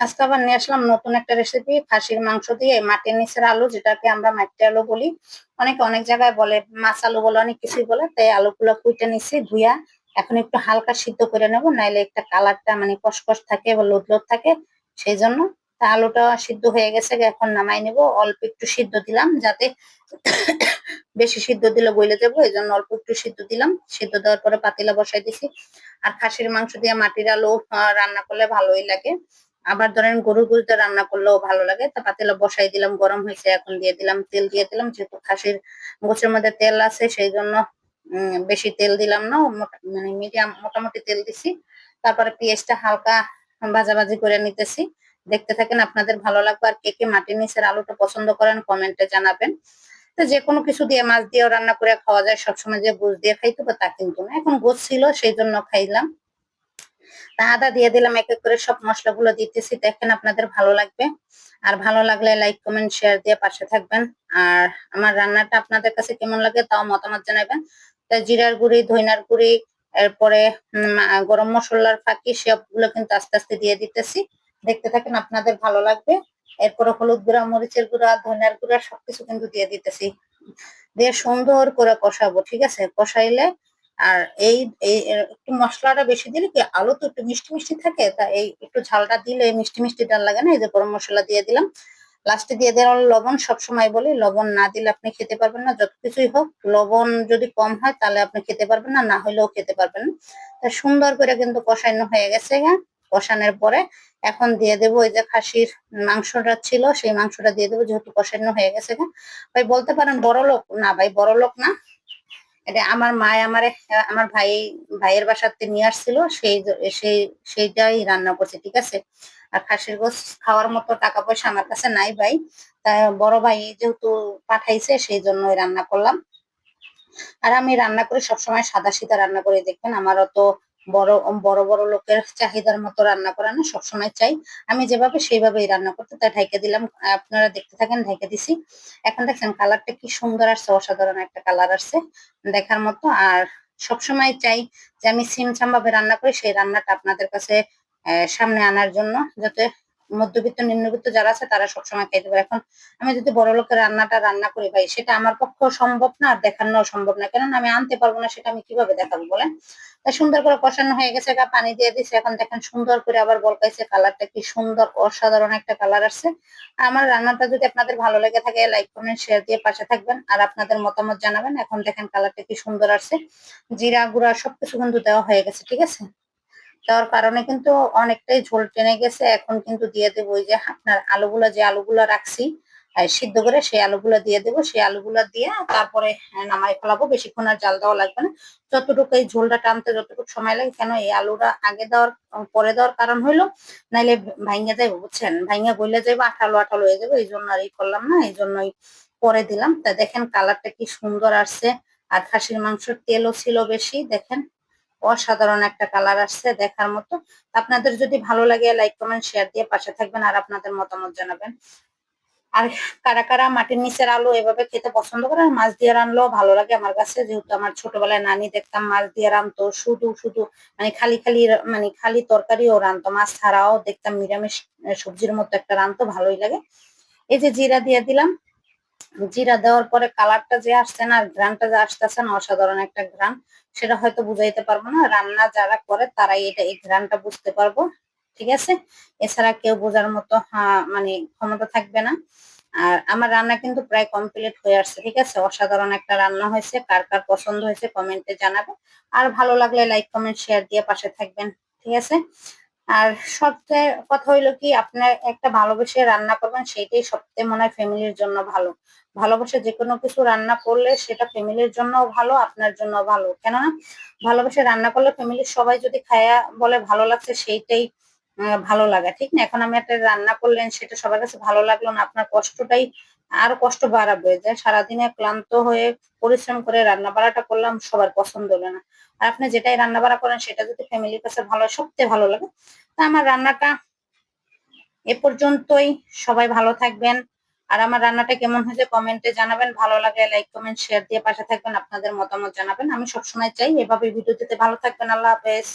আজকে আবার নিয়ে আসলাম নতুন একটা রেসিপি, খাসির মাংস দিয়ে মাটির নিচের আলু, যেটাকে আমরা মাটি আলু বলি। অনেকে অনেক জায়গায় বলে, মাছ আলু বলে, অনেক কিছুই বলে। তাই আলুগুলো কুইটে নিচ্ছি, ধুইয়া এখন একটু হালকা সিদ্ধ করে নেবো, নাইলে একটা কালারটা মানে কসকস থাকে বা লোদ লোদ থাকে, সেই জন্য। তা আলুটা সিদ্ধ হয়ে গেছে, এখন নামাই নেবো। অল্প একটু সিদ্ধ দিলাম, যাতে বেশি সিদ্ধ দিলে গলে যাবো, এই জন্য অল্প একটু সিদ্ধ দিলাম। সিদ্ধ দেওয়ার পরে পাতিলা বসাই দিছি। আর খাসির মাংস দিয়ে মাটির আলু রান্না করলে ভালোই লাগে। আবার ধরেন গরুর গুঁড়িতে রান্না করলেও ভালো লাগে। তা পাতিলা বসাই দিলাম, গরম হয়েছে, এখন দিয়ে দিলাম তেল, দিয়ে দিলাম। যেহেতু খাসির গোছের মধ্যে তেল আছে, সেই জন্য বেশি তেল দিলাম না, মানে মিডিয়াম মোটামুটি তেল দিছি। তারপরে পেঁয়াজটা হালকা ভাজাভাজি করে নিতেছি। দেখতে থাকেন, আপনাদের ভালো লাগবে। আর কে কে মাটির নিচের আলুটা পছন্দ করেন কমেন্টে জানাবেন। তো যে কোনো কিছু দিয়ে, মাছ দিয়েও রান্না করে খাওয়া যায়, সবসময় যে গোছ দিয়ে খাইতে হবে তা কিন্তু না। এখন গোছ ছিল সেই জন্য খাইলাম। তা আদা দিয়ে দিলাম, এক এক করে সব মশলাগুলো দিতেছি, দেখেন আপনাদের ভালো লাগবে। আর ভালো লাগলে লাইক কমেন্ট শেয়ার দিয়ে পাশে থাকবেন। আর আমার রান্নাটা আপনাদের কাছে কেমন লাগে তাও মতামত জানাবেন। তা জিরার গুঁড়ি, ধইনার গুঁড়ি, এরপরে গরম মশলার ফাঁকি, সবগুলো কিন্তু আস্তে আস্তে দিয়ে দিতেছি। দেখতে থাকেন, আপনাদের ভালো লাগবে। এরপরে হলুদ গুঁড়া, মরিচের গুঁড়া, ধনিয়ার গুঁড়া সবকিছু কিন্তু দিয়ে দিতেছি। দিয়ে সুন্দর করে কষাবো, ঠিক আছে? কষাইলে আর এই এই একটু মশলাটা বেশি দিলে কি, আলু তো একটু মিষ্টি মিষ্টি থাকে, তা এই একটু ঝালটা দিলে মিষ্টি মিষ্টি ডাল লাগে না। এই যে গরম মশলা দিয়ে দিলাম, লাস্টে দিয়ে দিলাম লবণ। সবসময় বলি, লবণ না দিলে আপনি খেতে পারবেন না, যত কিছুই হোক। লবণ যদি কম হয় তাহলে আপনি খেতে পারবেন না, না হলেও খেতে পারবেন না। তা সুন্দর করে কিন্তু কষানো হয়ে গেছে। হ্যাঁ, কষানোর পরে এখন দিয়ে দেবো ওই যে খাসির মাংসটা ছিল, সেই মাংসটা দিয়ে দেবো, যেহেতু কষানো হয়ে গেছে। হ্যাঁ ভাই, বলতে পারেন বড় লোক না, ভাই বড় লোক না। এটা আমার মায় আমারে, আমার ভাইয়ের বাসাতে নিয়ে আসছিল, সেই সেইটাই রান্না করছে, ঠিক আছে? আর খাসির গোশ খাওয়ার মতো টাকা পয়সা আমার কাছে নাই ভাই। তাই বড় ভাই যেহেতু পাঠাইছে, সেই জন্যই রান্না করলাম। আর আমি রান্না করি সবসময় সাদা সিধা রান্না করি, দেখবেন আমার অত বড় বড় বড় লোকের চাহিদার মতো রান্না করা না, সবসময় চাই আমি যেভাবে সেইভাবেই রান্না করতে। তাই ঢেকে দিলাম, আপনারা দেখতে থাকেন, ঢেকে দিছি। এখন দেখছেন কালারটা কি সুন্দর আসছে, অসাধারণ একটা কালার আসছে, দেখার মতো। আর সবসময় চাই যে আমি সিমসাম ভাবে রান্না করি, সেই রান্নাটা আপনাদের কাছে সামনে আনার জন্য, যাতে মধ্যবিত্ত নিম্নবিত্ত যারা আছে তারা সবসময় খাইতে পারে। এখন আমি যদি বড় লোকের রান্নাটা রান্না করি ভাই, সেটা আমার পক্ষেও সম্ভব না, আর দেখানো সম্ভব না, কেননা আমি আনতে পারবো না, সেটা আমি কিভাবে দেখাবো বলেন? তাই সুন্দর করে কষানো হয়ে গেছে, পানি দিয়ে দিছে। এখন দেখেন সুন্দর করে আবার বলকাইছে, কালারটা কি সুন্দর, অসাধারণ একটা কালার আসছে। আমার রান্নাটা যদি আপনাদের ভালো লেগে থাকে, লাইক কমেন্ট শেয়ার দিয়ে পাশে থাকবেন, আর আপনাদের মতামত জানাবেন। এখন দেখেন কালারটা কি সুন্দর আসছে, জিরা গুঁড়া সবকিছু কিন্তু দেওয়া হয়ে গেছে, ঠিক আছে? দেওয়ার কারণে কিন্তু অনেকটাই ঝোল টেনে গেছে। এখন কিন্তু দিয়ে দেবো ওই যে আপনার আলুগুলা, যে আলুগুলা রাখছি সিদ্ধ করে, সেই আলুগুলা দিয়ে দেবো। সেই আলুগুলা দিয়ে তারপরে নামাই ফেলাবো। বেশিক্ষণ আর জাল দেওয়া লাগবে না, যতটুকু এই ঝোলটা টানতে যতটুকু সময় লাগে। কেন এই আলুটা আগে দেওয়ার পরে দেওয়ার কারণ হইলো, নাইলে ভাইঙ্গা যাইবো, বুঝছেন? ভাইঙ্গা গইলে যাইবো, আঠালো আঠালো হয়ে যাবে, এই জন্য আর ই করলাম না, এই জন্যই পরে দিলাম। তা দেখেন কালারটা কি সুন্দর আসছে। আর খাসির মাংসের তেলও ছিল বেশি, দেখেন অসাধারণ একটা কালার আসছে, দেখার মতো। আপনাদের যদি ভালো লাগে লাইক কমেন্ট শেয়ার দিয়ে পাশে থাকবেন, আর আপনাদের মতামত জানাবেন। আর কারা কারা মাটির নিচের আলু এভাবে খেতে পছন্দ করে, আর মাছ দিয়ে রানলেও ভালো লাগে আমার কাছে। যেহেতু আমার ছোটবেলায় নানি দেখতাম মাছ দিয়ে রানতো, শুধু শুধু মানে খালি খালি, মানে খালি তরকারিও রানতো, মাছ ছাড়াও দেখতাম নিরামিষ সবজির মতো একটা রানতো, ভালোই লাগে। এই যে জিরা দিয়ে দিলাম, জিরা দেওয়ার পরে কালারটা যে আসছে না, আর ঘ্রাণটা যে আসতেছে না, অসাধারণ একটা ঘ্রাণ। সেটা হয়তো বুঝাইতে পারবো না, রান্না যারা করে তারাই এটা, এই ঘ্রাণটা বুঝতে পারবো, ঠিক আছে? এছাড়া কেউ বোঝার মতো মানে ক্ষমতা থাকবে না। আর আমার রান্না কিন্তু প্রায় কমপ্লিট হয়ে আসছে, ঠিক আছে? অসাধারণ একটা রান্না হয়েছে, কার কার পছন্দ হয়েছে কমেন্টে জানাবে। আর ভালো লাগলে লাইক কমেন্ট শেয়ার দিয়ে পাশে থাকবেন, ঠিক আছে? আর সবচেয়ে কথা হইলো কি, আপনার একটা ভালোবেসে রান্না করবেন, সেইটাই সবচেয়ে মনে হয় ফ্যামিলির জন্য ভালো। ভালোবেসে যে কোনো কিছু রান্না করলে সেটা ফ্যামিলির জন্যও ভালো, আপনার জন্য ভালো। কেননা ভালোবেসে রান্না করলে ফ্যামিলির সবাই যদি খায়া বলে ভালো লাগছে, সেইটাই ভালো লাগা, ঠিক না? এখন আমি একটা রান্না করলেন, সেটা সবার কাছে ভালো লাগলো না, আপনার কষ্টটাই আরো কষ্ট বাড়াবে। যে সারাদিনে ক্লান্ত হয়ে পরিশ্রম করে রান্না বাড়াটা করলাম, সবার পছন্দ হলো না। আর আপনি যেটাই রান্না বাড়া করেন, সেটা যদি ফ্যামিলির কাছে ভালো হয়, সবচেয়ে ভালো লাগে। তা আমার রান্নাটা এ পর্যন্তই। সবাই ভালো থাকবেন। আর আমার রান্নাটা কেমন হয়েছে কমেন্টে জানাবেন। ভালো লাগলে লাইক কমেন্ট শেয়ার দিয়ে পাশে থাকবেন, আপনাদের মতামত জানাবেন। আমি সবসময় চাই এভাবে ভিডিও দিতে। ভালো থাকবেন, আল্লাহ হাফেজ।